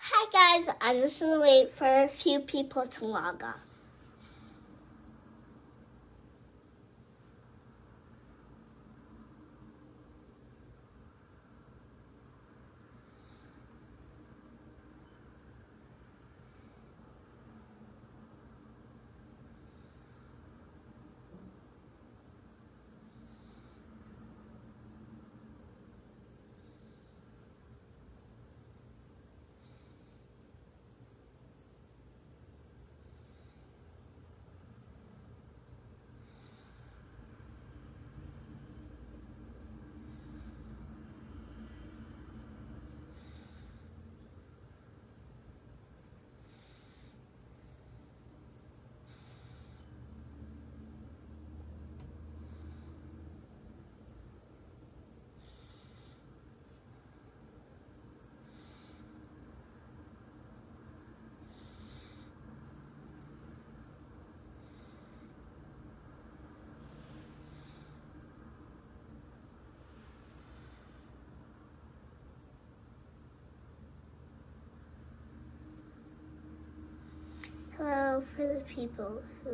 Hi guys, I'm just gonna wait for a few people to log on. Hello for the people who...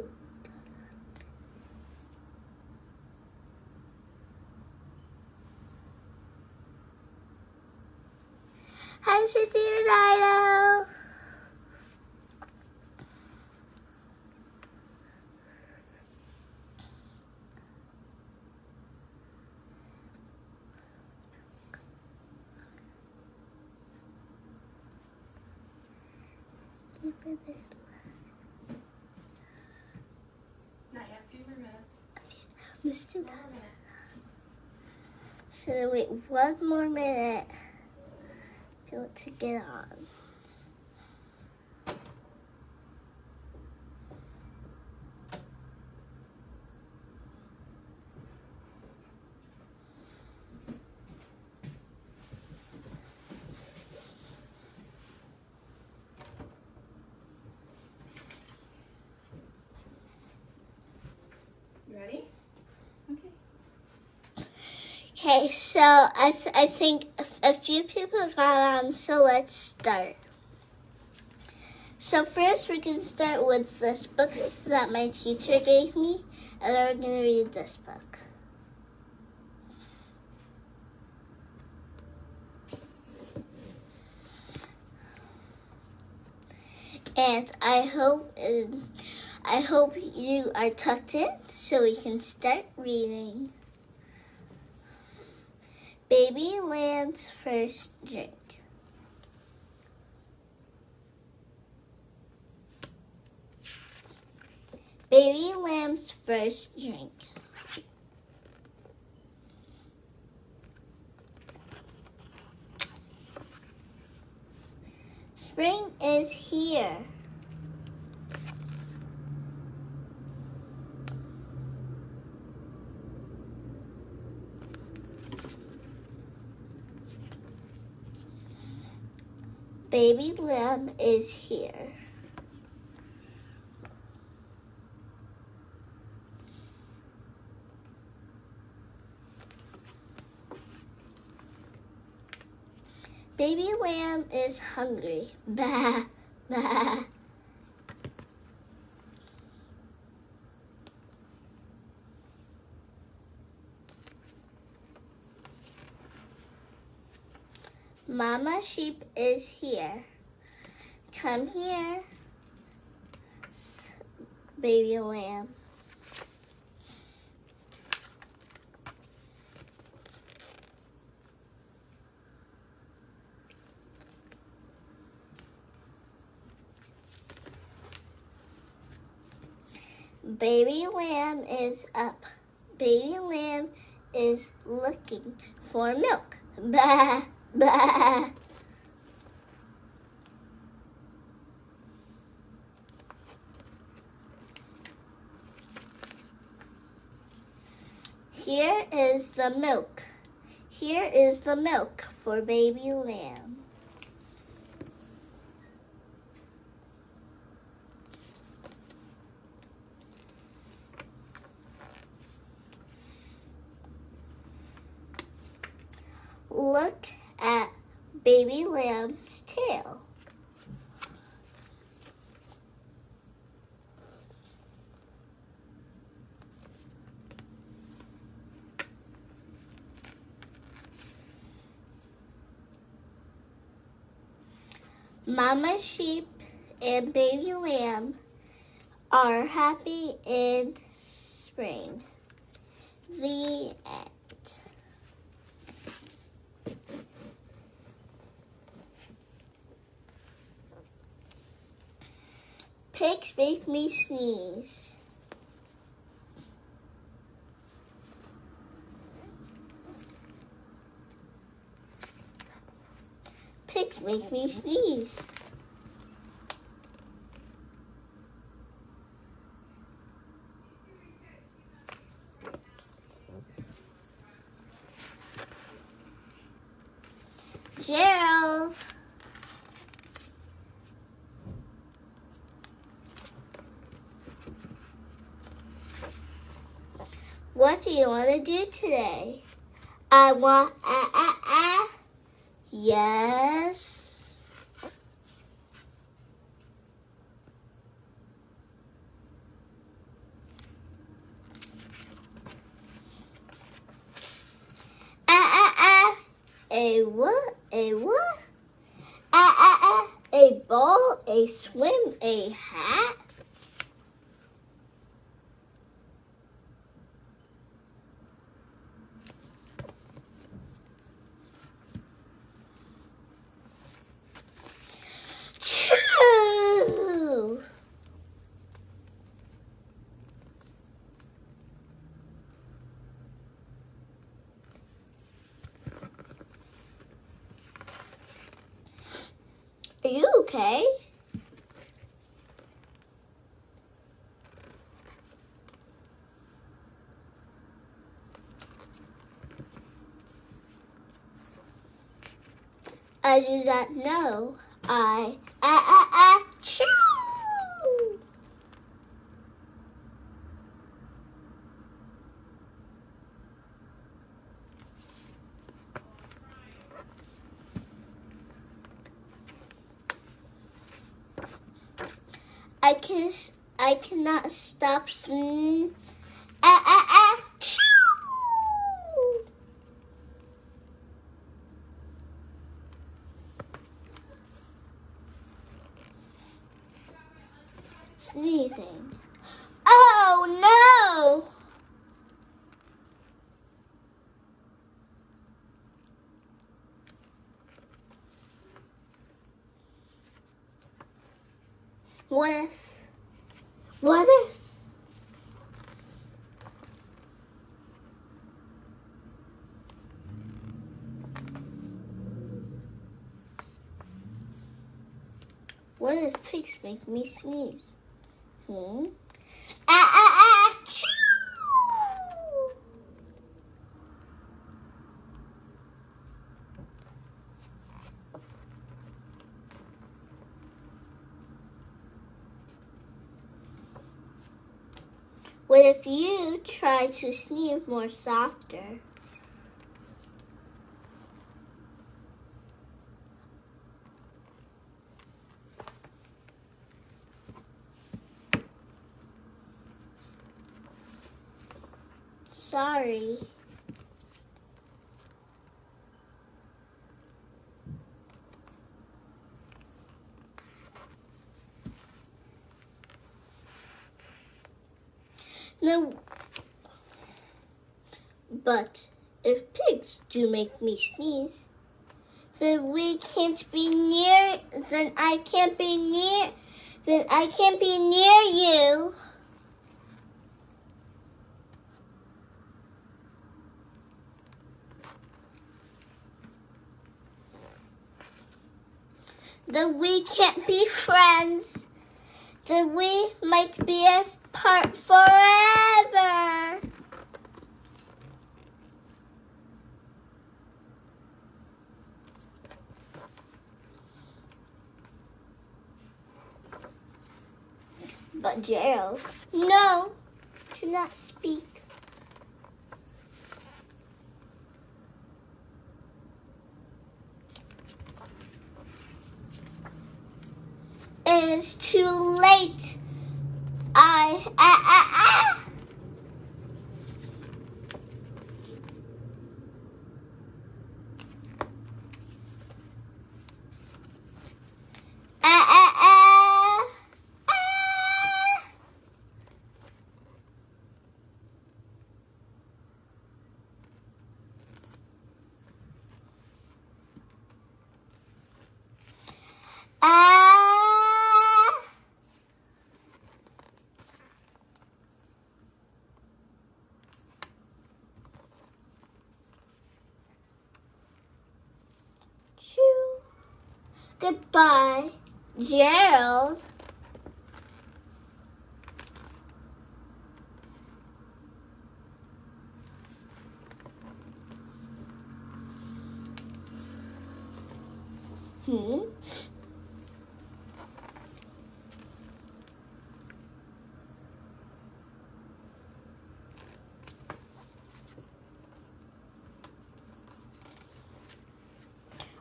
Hi, Sister Ronaldo! Not yet, a few more minutes. Mr. So wait 1 more minute for people to get on. You ready? Okay. Okay, so I think a few people got on, so let's start. So first we're going to start with this book that my teacher gave me, and then we're going to read this book. And I hope you are tucked in so we can start reading. Baby Lamb's First Drink. Baby Lamb's First Drink. Spring is here. Baby lamb is here. Baby lamb is hungry. Bah, bah. Mama sheep is here. Come here, baby lamb. Baby lamb is up. Baby lamb is looking for milk. Bah, bah. Here is the milk. Here is the milk for baby lamb. Look at baby lamb's tail. Mama sheep and baby lamb are happy in spring. The end. Pigs make me sneeze. Pigs make me sneeze. Gerald. What do you want to do today? I want Yes. A what? A what? A ball, a swim, a hat. True. Are you okay? I do not know. Choo! I cannot stop sneezing. Choo! Sneezing. Oh no! What if pigs make me sneeze? Achoo! What if you try to sneeze more softer? Sorry. No, but if pigs do make me sneeze, then I can't be near you. Then we can't be friends. Then we might be apart forever. But Gerald, no, do not speak. It is too late. Goodbye, Gerald.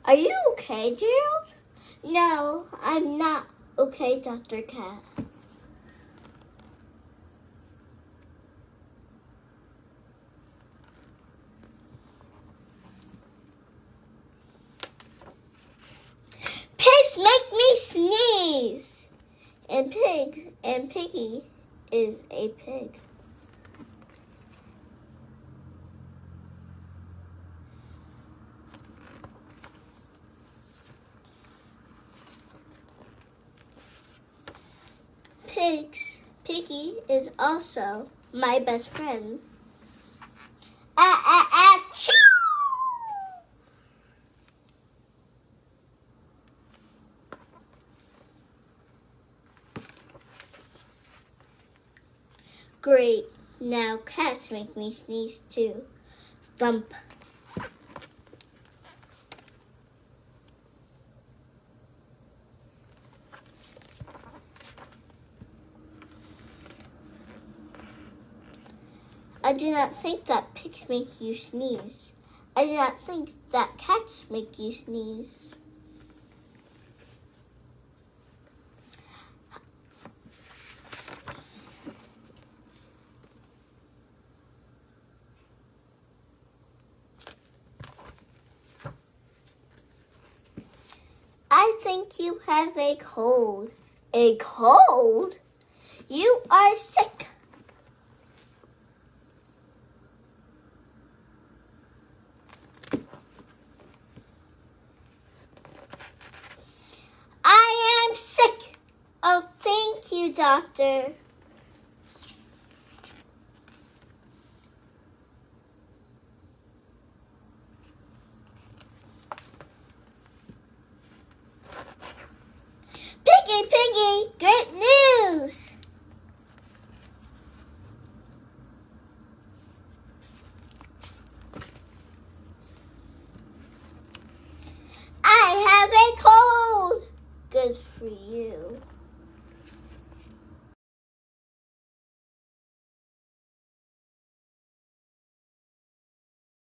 Are you okay, Gerald? No, I'm not okay, Dr. Cat. Pigs make me sneeze. And Piggy is a pig. Piggy is also my best friend. Achoo! Great. Now cats make me sneeze too. Thump. I do not think that pigs make you sneeze. I do not think that cats make you sneeze. I think you have a cold. A cold? You are sick. I am sick. Oh, thank you, doctor. Piggy, great news! I have a cold. Good for you.